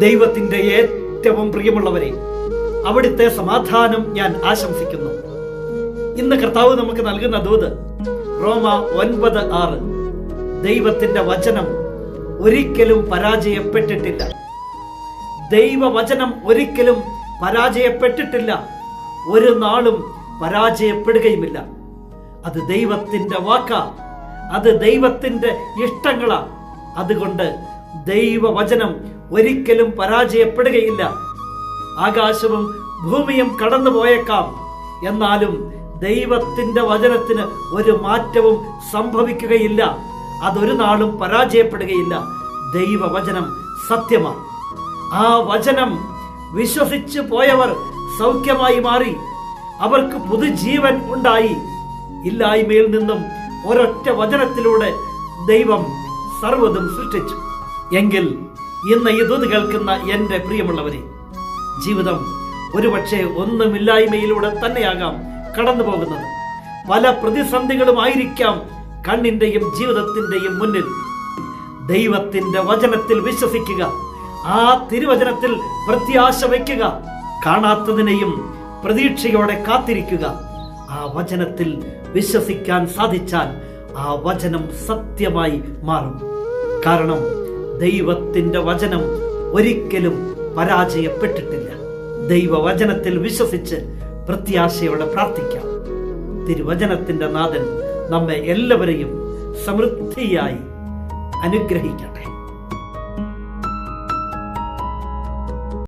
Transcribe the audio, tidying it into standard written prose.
ദൈവത്തിന്റെ ഏറ്റവും പ്രിയമുള്ളവരെ, അവിടുത്തെ സമാധാനം ഞാൻ ആശംസിക്കുന്നു. ഇന്ന് കർത്താവ് നമുക്ക് നൽകുന്ന ദൂത് റോമ 9:6. ദൈവത്തിന്റെ വചനം ഒരിക്കലും പരാജയപ്പെട്ടിട്ടില്ല. ദൈവവചനം ഒരിക്കലും പരാജയപ്പെട്ടിട്ടില്ല, ഒരു നാളും പരാജയപ്പെടുകയുമില്ല. അത് ദൈവത്തിന്റെ വാക്കാ, അത് ദൈവത്തിന്റെ ഇഷ്ടങ്ങളാ. അതുകൊണ്ട് ദൈവവചനം ഒരിക്കലും പരാജയപ്പെടുകയില്ല. ആകാശവും ഭൂമിയും കടന്നു പോയേക്കാം, എന്നാലും ദൈവത്തിന്റെ വചനത്തിന് ഒരു മാറ്റവും സംഭവിക്കുകയില്ല. അതൊരു നാളും പരാജയപ്പെടുകയില്ല. ദൈവവചനം സത്യമാണ്. ആ വചനം വിശ്വസിച്ചു പോയവർ സൗഖ്യമായി മാറി, അവർക്ക് പുതുജീവൻ ഉണ്ടായി. ഇല്ലായ്മയിൽ നിന്നും ഒരൊറ്റ വചനത്തിലൂടെ ദൈവം സർവ്വതും സൃഷ്ടിച്ചു. എങ്കിൽ ഇന്ന് ഈ ദൂത് കേൾക്കുന്ന എൻ്റെ പ്രിയമുള്ളവരെ, ജീവിതം ഒരുപക്ഷെ ഒന്നുമില്ലായ്മയിലൂടെ തന്നെയാകാം കടന്നു പോകുന്നത്. പല പ്രതിസന്ധികളുമായിരിക്കാം കണ്ണിന്റെയും ജീവിതത്തിന്റെയും മുന്നിൽ. ദൈവത്തിന്റെ വചനത്തിൽ വിശ്വസിക്കുക, ആ തിരുവചനത്തിൽ പ്രത്യാശ വയ്ക്കുക. കാണാത്തതിനെയും പ്രതീക്ഷയോടെ കാത്തിരിക്കുക. ആ വചനത്തിൽ വിശ്വസിക്കാൻ സാധിച്ചാൽ ആ വചനം സത്യമായി മാറും. കാരണം ദൈവത്തിന്റെ വചനം ഒരിക്കലും പരാജയപ്പെട്ടിട്ടില്ല. ദൈവവചനത്തിൽ വിശ്വസിച്ച് പ്രത്യാശയോടെ പ്രാർത്ഥിക്കാം. തിരുവചനത്തിന്റെ നാഥൻ നമ്മെ എല്ലാവരെയും സമൃദ്ധിയായി അനുഗ്രഹിക്കട്ടെ.